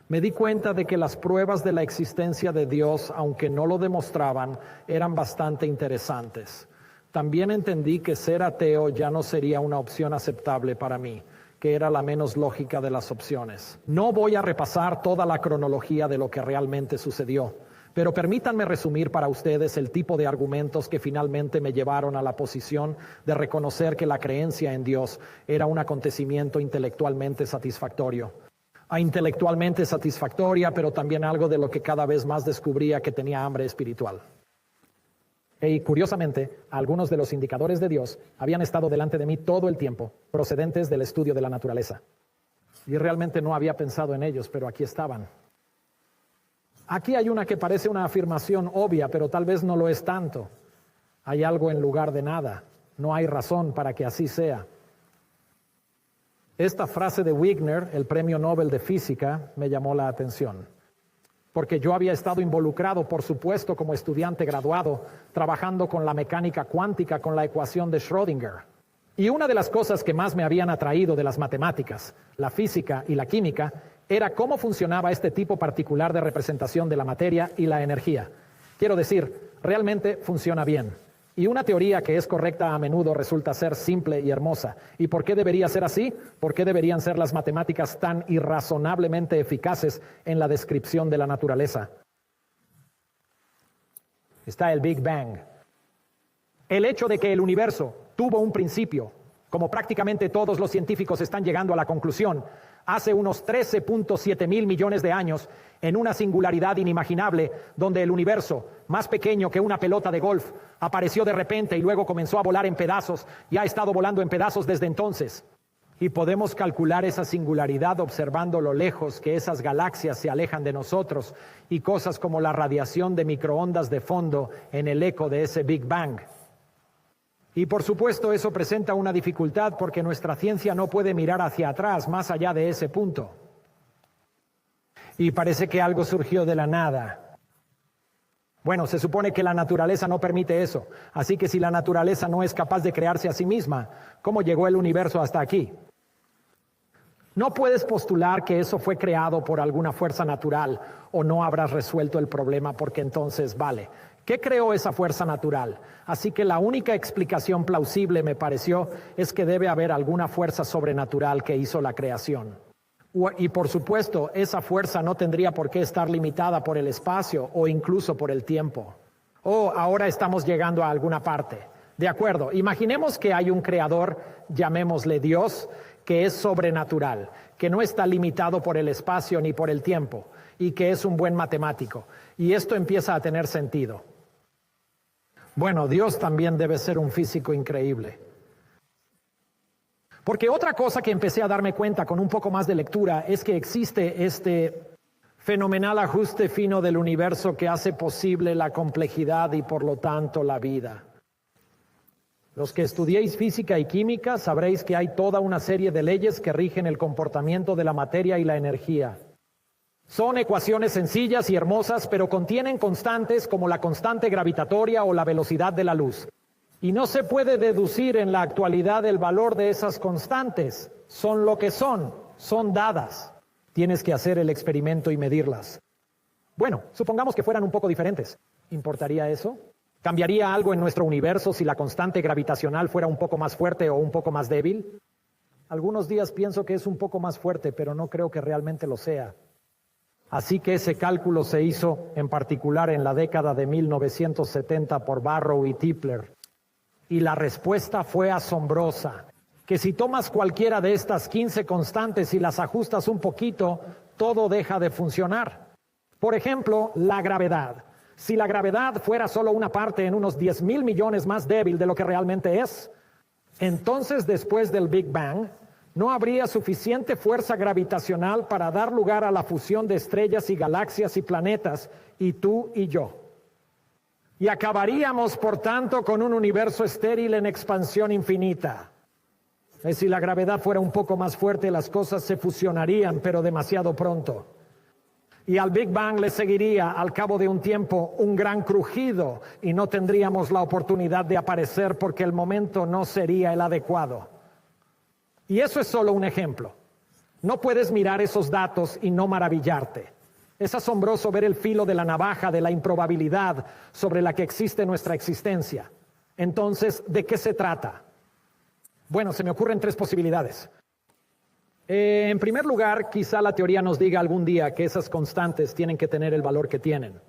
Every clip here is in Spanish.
Me di cuenta de que las pruebas de la existencia de Dios, aunque no lo demostraban, eran bastante interesantes. También entendí que ser ateo ya no sería una opción aceptable para mí, que era la menos lógica de las opciones. No voy a repasar toda la cronología de lo que realmente sucedió, pero permítanme resumir para ustedes el tipo de argumentos que finalmente me llevaron a la posición de reconocer que la creencia en Dios era un acontecimiento intelectualmente satisfactoria, pero también algo de lo que cada vez más descubría que tenía hambre espiritual. Y curiosamente, algunos de los indicadores de Dios habían estado delante de mí todo el tiempo, procedentes del estudio de la naturaleza. Y realmente no había pensado en ellos, pero aquí estaban. Aquí hay una que parece una afirmación obvia, pero tal vez no lo es tanto. Hay algo en lugar de nada. No hay razón para que así sea. Esta frase de Wigner, el premio Nobel de Física, me llamó la atención. Porque yo había estado involucrado, por supuesto, como estudiante graduado, trabajando con la mecánica cuántica, con la ecuación de Schrödinger. Y una de las cosas que más me habían atraído de las matemáticas, la física y la química, era cómo funcionaba este tipo particular de representación de la materia y la energía. Quiero decir, realmente funciona bien. Y una teoría que es correcta a menudo resulta ser simple y hermosa. ¿Y por qué debería ser así? ¿Por qué deberían ser las matemáticas tan irrazonablemente eficaces en la descripción de la naturaleza? Está el Big Bang. El hecho de que el universo tuvo un principio, como prácticamente todos los científicos están llegando a la conclusión, hace unos 13.7 mil millones de años, en una singularidad inimaginable, donde el universo, más pequeño que una pelota de golf, apareció de repente y luego comenzó a volar en pedazos, y ha estado volando en pedazos desde entonces. Y podemos calcular esa singularidad observando lo lejos que esas galaxias se alejan de nosotros, y cosas como la radiación de microondas de fondo en el eco de ese Big Bang. Y por supuesto eso presenta una dificultad porque nuestra ciencia no puede mirar hacia atrás más allá de ese punto. Y parece que algo surgió de la nada. Bueno, se supone que la naturaleza no permite eso. Así que si la naturaleza no es capaz de crearse a sí misma, ¿cómo llegó el universo hasta aquí? No puedes postular que eso fue creado por alguna fuerza natural o no habrás resuelto el problema porque entonces vale. ¿Qué creó esa fuerza natural? Así que la única explicación plausible, me pareció, es que debe haber alguna fuerza sobrenatural que hizo la creación. Y por supuesto, esa fuerza no tendría por qué estar limitada por el espacio o incluso por el tiempo. Ahora estamos llegando a alguna parte. De acuerdo, imaginemos que hay un creador, llamémosle Dios, que es sobrenatural, que no está limitado por el espacio ni por el tiempo, y que es un buen matemático. Y esto empieza a tener sentido. Bueno, Dios también debe ser un físico increíble. Porque otra cosa que empecé a darme cuenta con un poco más de lectura es que existe este fenomenal ajuste fino del universo que hace posible la complejidad y por lo tanto la vida. Los que estudiéis física y química sabréis que hay toda una serie de leyes que rigen el comportamiento de la materia y la energía. Son ecuaciones sencillas y hermosas, pero contienen constantes como la constante gravitatoria o la velocidad de la luz. Y no se puede deducir en la actualidad el valor de esas constantes. Son lo que son dadas. Tienes que hacer el experimento y medirlas. Bueno, supongamos que fueran un poco diferentes. ¿Importaría eso? ¿Cambiaría algo en nuestro universo si la constante gravitacional fuera un poco más fuerte o un poco más débil? Algunos días pienso que es un poco más fuerte, pero no creo que realmente lo sea. Así que ese cálculo se hizo en particular en la década de 1970 por Barrow y Tipler. Y la respuesta fue asombrosa, que si tomas cualquiera de estas 15 constantes y las ajustas un poquito, todo deja de funcionar. Por ejemplo, la gravedad. Si la gravedad fuera solo una parte en unos 10,000 millones más débil de lo que realmente es, entonces después del Big Bang, no habría suficiente fuerza gravitacional para dar lugar a la fusión de estrellas y galaxias y planetas, y tú y yo. Y acabaríamos, por tanto, con un universo estéril en expansión infinita. Si la gravedad fuera un poco más fuerte, las cosas se fusionarían, pero demasiado pronto. Y al Big Bang le seguiría, al cabo de un tiempo, un gran crujido, y no tendríamos la oportunidad de aparecer porque el momento no sería el adecuado. Y eso es solo un ejemplo. No puedes mirar esos datos y no maravillarte. Es asombroso ver el filo de la navaja de la improbabilidad sobre la que existe nuestra existencia. Entonces, ¿de qué se trata? Bueno, se me ocurren 3 posibilidades. En primer lugar, quizá la teoría nos diga algún día que esas constantes tienen que tener el valor que tienen,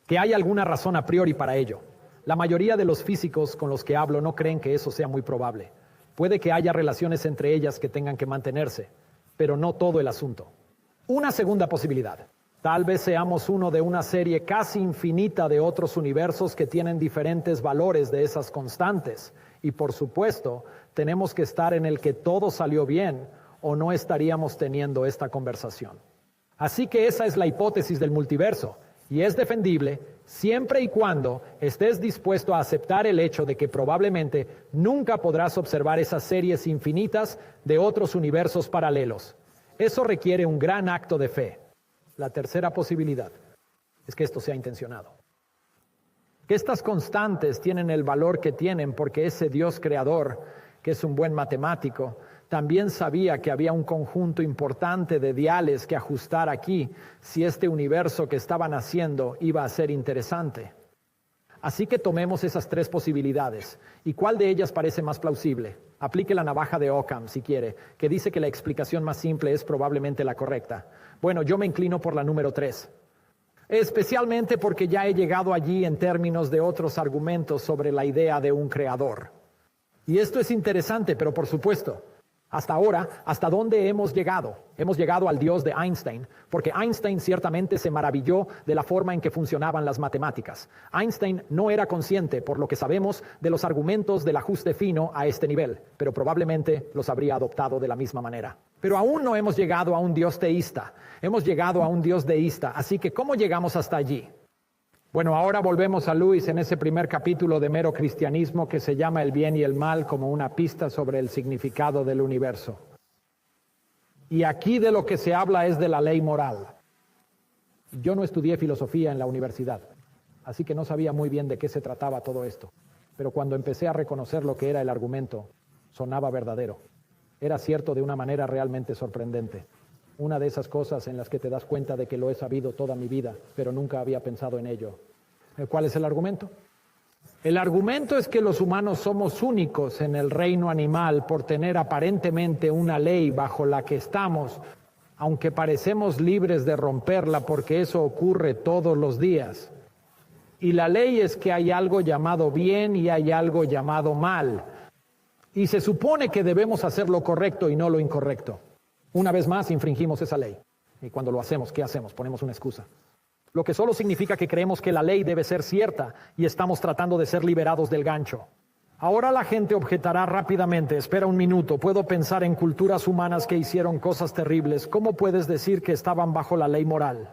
que hay alguna razón a priori para ello. La mayoría de los físicos con los que hablo no creen que eso sea muy probable. Puede que haya relaciones entre ellas que tengan que mantenerse, pero no todo el asunto. Una segunda posibilidad. Tal vez seamos uno de una serie casi infinita de otros universos que tienen diferentes valores de esas constantes. Y por supuesto, tenemos que estar en el que todo salió bien o no estaríamos teniendo esta conversación. Así que esa es la hipótesis del multiverso y es defendible siempre y cuando estés dispuesto a aceptar el hecho de que probablemente nunca podrás observar esas series infinitas de otros universos paralelos. Eso requiere un gran acto de fe. La tercera posibilidad es que esto sea intencionado. Que estas constantes tienen el valor que tienen porque ese Dios creador, que es un buen matemático, también sabía que había un conjunto importante de diales que ajustar aquí si este universo que estaban haciendo iba a ser interesante. Así que tomemos esas 3 posibilidades. ¿Y cuál de ellas parece más plausible? Aplique la navaja de Occam si quiere, que dice que la explicación más simple es probablemente la correcta. Bueno, yo me inclino por la número 3. Especialmente porque ya he llegado allí en términos de otros argumentos sobre la idea de un creador. Y esto es interesante, pero por supuesto, hasta ahora, ¿hasta dónde hemos llegado? Hemos llegado al Dios de Einstein, porque Einstein ciertamente se maravilló de la forma en que funcionaban las matemáticas. Einstein no era consciente, por lo que sabemos, de los argumentos del ajuste fino a este nivel, pero probablemente los habría adoptado de la misma manera. Pero aún no hemos llegado a un Dios teísta, hemos llegado a un Dios deísta, así que ¿cómo llegamos hasta allí? Bueno, ahora volvemos a Lewis en ese primer capítulo de Mero Cristianismo que se llama El bien y el mal como una pista sobre el significado del universo. Y aquí de lo que se habla es de la ley moral. Yo no estudié filosofía en la universidad, así que no sabía muy bien de qué se trataba todo esto. Pero cuando empecé a reconocer lo que era el argumento, sonaba verdadero. Era cierto de una manera realmente sorprendente. Una de esas cosas en las que te das cuenta de que lo he sabido toda mi vida, pero nunca había pensado en ello. ¿Cuál es el argumento? El argumento es que los humanos somos únicos en el reino animal por tener aparentemente una ley bajo la que estamos, aunque parecemos libres de romperla porque eso ocurre todos los días. Y la ley es que hay algo llamado bien y hay algo llamado mal. Y se supone que debemos hacer lo correcto y no lo incorrecto. Una vez más, infringimos esa ley. Y cuando lo hacemos, ¿qué hacemos? Ponemos una excusa. Lo que solo significa que creemos que la ley debe ser cierta y estamos tratando de ser liberados del gancho. Ahora la gente objetará rápidamente, espera un minuto, puedo pensar en culturas humanas que hicieron cosas terribles. ¿Cómo puedes decir que estaban bajo la ley moral?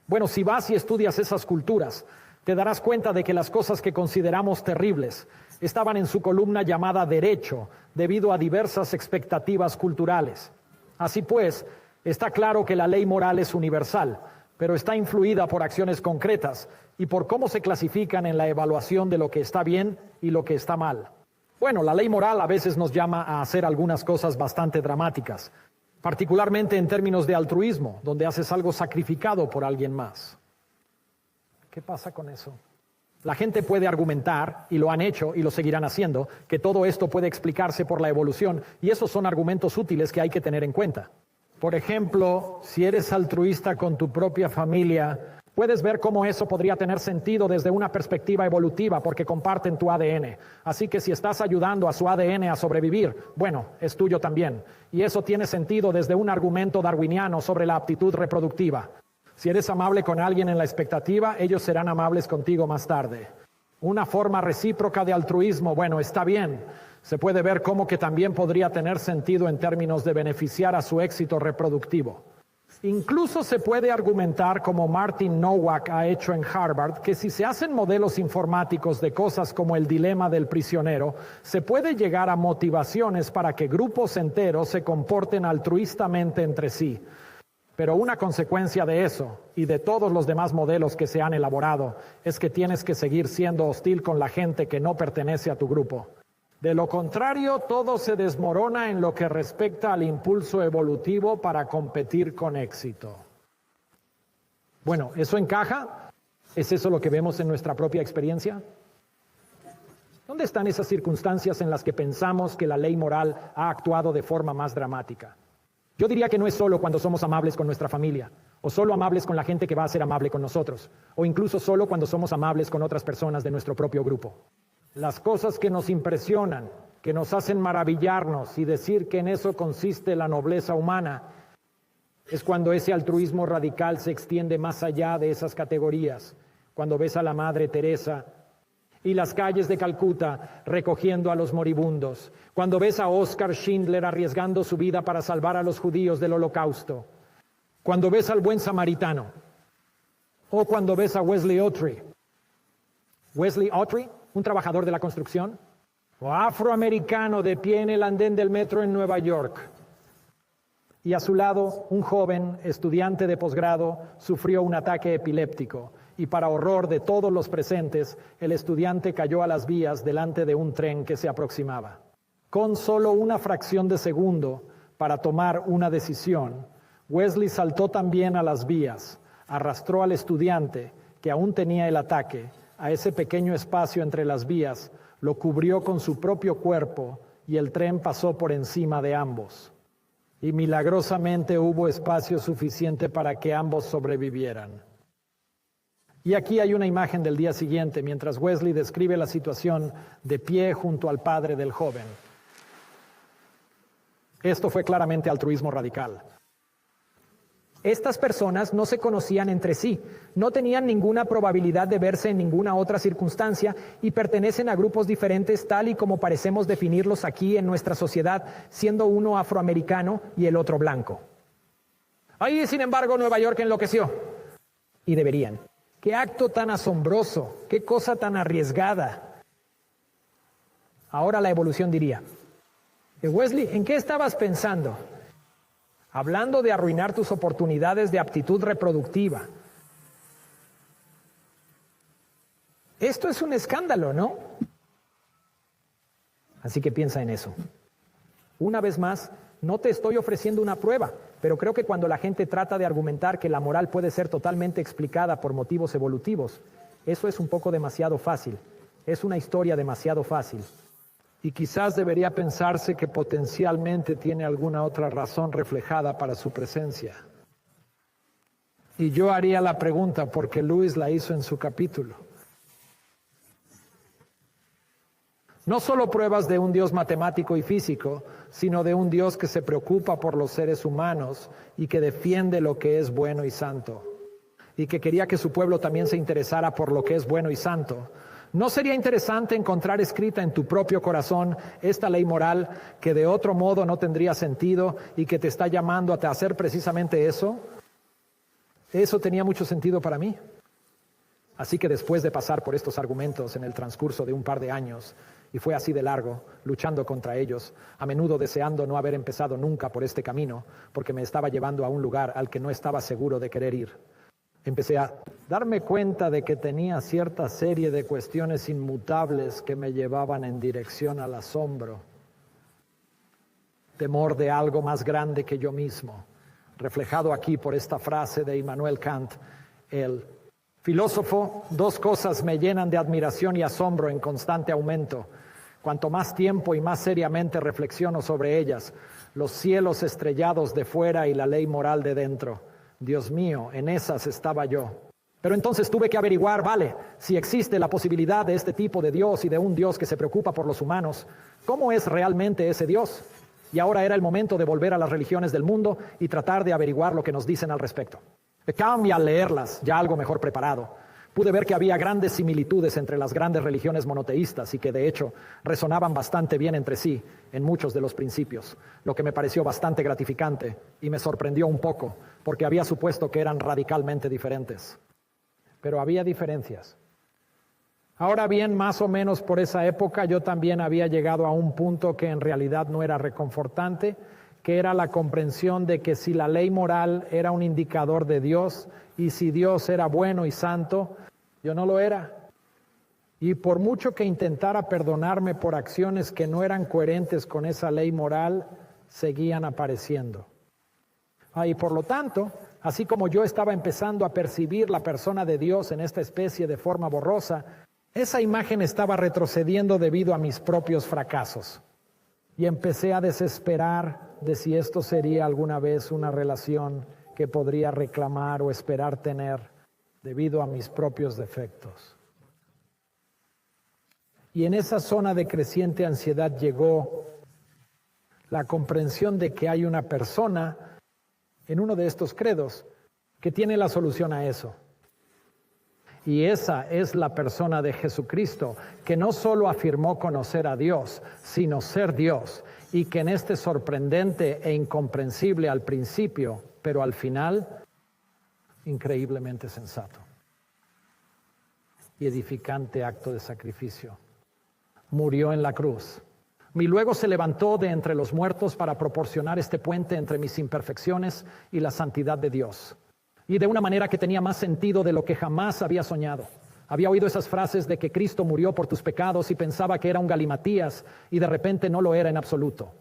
Bueno, si vas y estudias esas culturas, te darás cuenta de que las cosas que consideramos terribles estaban en su columna llamada derecho, debido a diversas expectativas culturales. Así pues, está claro que la ley moral es universal, pero está influida por acciones concretas y por cómo se clasifican en la evaluación de lo que está bien y lo que está mal. Bueno, la ley moral a veces nos llama a hacer algunas cosas bastante dramáticas, particularmente en términos de altruismo, donde haces algo sacrificado por alguien más. ¿Qué pasa con eso? La gente puede argumentar, y lo han hecho y lo seguirán haciendo, que todo esto puede explicarse por la evolución, y esos son argumentos útiles que hay que tener en cuenta. Por ejemplo, si eres altruista con tu propia familia, puedes ver cómo eso podría tener sentido desde una perspectiva evolutiva porque comparten tu ADN. Así que si estás ayudando a su ADN a sobrevivir, bueno, es tuyo también. Y eso tiene sentido desde un argumento darwiniano sobre la aptitud reproductiva. Si eres amable con alguien en la expectativa, ellos serán amables contigo más tarde. Una forma recíproca de altruismo, bueno, está bien. Se puede ver cómo que también podría tener sentido en términos de beneficiar a su éxito reproductivo. Incluso se puede argumentar, como Martin Nowak ha hecho en Harvard, que si se hacen modelos informáticos de cosas como el dilema del prisionero, se puede llegar a motivaciones para que grupos enteros se comporten altruistamente entre sí. Pero una consecuencia de eso, y de todos los demás modelos que se han elaborado, es que tienes que seguir siendo hostil con la gente que no pertenece a tu grupo. De lo contrario, todo se desmorona en lo que respecta al impulso evolutivo para competir con éxito. Bueno, ¿eso encaja? ¿Es eso lo que vemos en nuestra propia experiencia? ¿Dónde están esas circunstancias en las que pensamos que la ley moral ha actuado de forma más dramática? Yo diría que no es solo cuando somos amables con nuestra familia, o solo amables con la gente que va a ser amable con nosotros, o incluso solo cuando somos amables con otras personas de nuestro propio grupo. Las cosas que nos impresionan, que nos hacen maravillarnos y decir que en eso consiste la nobleza humana, es cuando ese altruismo radical se extiende más allá de esas categorías, cuando ves a la Madre Teresa y las calles de Calcuta recogiendo a los moribundos, cuando ves a Oskar Schindler arriesgando su vida para salvar a los judíos del Holocausto, cuando ves al buen samaritano, o cuando ves a Wesley Autry. Wesley Autry, un trabajador de la construcción, o afroamericano de pie en el andén del metro en Nueva York. Y a su lado, un joven estudiante de posgrado sufrió un ataque epiléptico y para horror de todos los presentes, el estudiante cayó a las vías delante de un tren que se aproximaba. Con solo una fracción de segundo para tomar una decisión, Wesley saltó también a las vías, arrastró al estudiante, que aún tenía el ataque, a ese pequeño espacio entre las vías, lo cubrió con su propio cuerpo y el tren pasó por encima de ambos. Y milagrosamente hubo espacio suficiente para que ambos sobrevivieran. Y aquí hay una imagen del día siguiente, mientras Wesley describe la situación de pie junto al padre del joven. Esto fue claramente altruismo radical. Estas personas no se conocían entre sí, no tenían ninguna probabilidad de verse en ninguna otra circunstancia y pertenecen a grupos diferentes tal y como parecemos definirlos aquí en nuestra sociedad, siendo uno afroamericano y el otro blanco. Ahí, sin embargo, Nueva York enloqueció. Y deberían. ¡Qué acto tan asombroso! ¡Qué cosa tan arriesgada! Ahora la evolución diría, Wesley, ¿en qué estabas pensando? Hablando de arruinar tus oportunidades de aptitud reproductiva. Esto es un escándalo, ¿no? Así que piensa en eso. Una vez más, no te estoy ofreciendo una prueba, pero creo que cuando la gente trata de argumentar que la moral puede ser totalmente explicada por motivos evolutivos, eso es un poco demasiado fácil. Es una historia demasiado fácil. Y quizás debería pensarse que potencialmente tiene alguna otra razón reflejada para su presencia. Y yo haría la pregunta, porque Lewis la hizo en su capítulo. No solo pruebas de un Dios matemático y físico, sino de un Dios que se preocupa por los seres humanos y que defiende lo que es bueno y santo. Y que quería que su pueblo también se interesara por lo que es bueno y santo. ¿No sería interesante encontrar escrita en tu propio corazón esta ley moral que de otro modo no tendría sentido y que te está llamando a hacer precisamente eso? Eso tenía mucho sentido para mí. Así que después de pasar por estos argumentos en el transcurso de un par de años, y fue así de largo, luchando contra ellos, a menudo deseando no haber empezado nunca por este camino, porque me estaba llevando a un lugar al que no estaba seguro de querer ir. Empecé a darme cuenta de que tenía cierta serie de cuestiones inmutables que me llevaban en dirección al asombro. Temor de algo más grande que yo mismo, reflejado aquí por esta frase de Immanuel Kant, el filósofo: dos cosas me llenan de admiración y asombro en constante aumento. Cuanto más tiempo y más seriamente reflexiono sobre ellas, los cielos estrellados de fuera y la ley moral de dentro. Dios mío, en esas estaba yo. Pero entonces tuve que averiguar, si existe la posibilidad de este tipo de Dios y de un Dios que se preocupa por los humanos, ¿cómo es realmente ese Dios? Y ahora era el momento de volver a las religiones del mundo y tratar de averiguar lo que nos dicen al respecto. Y al leerlas, ya algo mejor preparado, pude ver que había grandes similitudes entre las grandes religiones monoteístas y que de hecho resonaban bastante bien entre sí en muchos de los principios, lo que me pareció bastante gratificante y me sorprendió un poco, porque había supuesto que eran radicalmente diferentes. Pero había diferencias. Ahora bien, más o menos por esa época yo también había llegado a un punto que en realidad no era reconfortante, que era la comprensión de que si la ley moral era un indicador de Dios y si Dios era bueno y santo, yo no lo era. Y por mucho que intentara perdonarme por acciones que no eran coherentes con esa ley moral, seguían apareciendo. Y por lo tanto, así como yo estaba empezando a percibir la persona de Dios en esta especie de forma borrosa, esa imagen estaba retrocediendo debido a mis propios fracasos. Y empecé a desesperar de si esto sería alguna vez una relación que podría reclamar o esperar tener debido a mis propios defectos. Y en esa zona de creciente ansiedad llegó la comprensión de que hay una persona en uno de estos credos que tiene la solución a eso. Y esa es la persona de Jesucristo, que no solo afirmó conocer a Dios, sino ser Dios, y que en este sorprendente e incomprensible al principio, pero al final, increíblemente sensato y edificante acto de sacrificio, murió en la cruz. Y luego se levantó de entre los muertos para proporcionar este puente entre mis imperfecciones y la santidad de Dios. Y de una manera que tenía más sentido de lo que jamás había soñado. Había oído esas frases de que Cristo murió por tus pecados y pensaba que era un galimatías, y de repente no lo era en absoluto.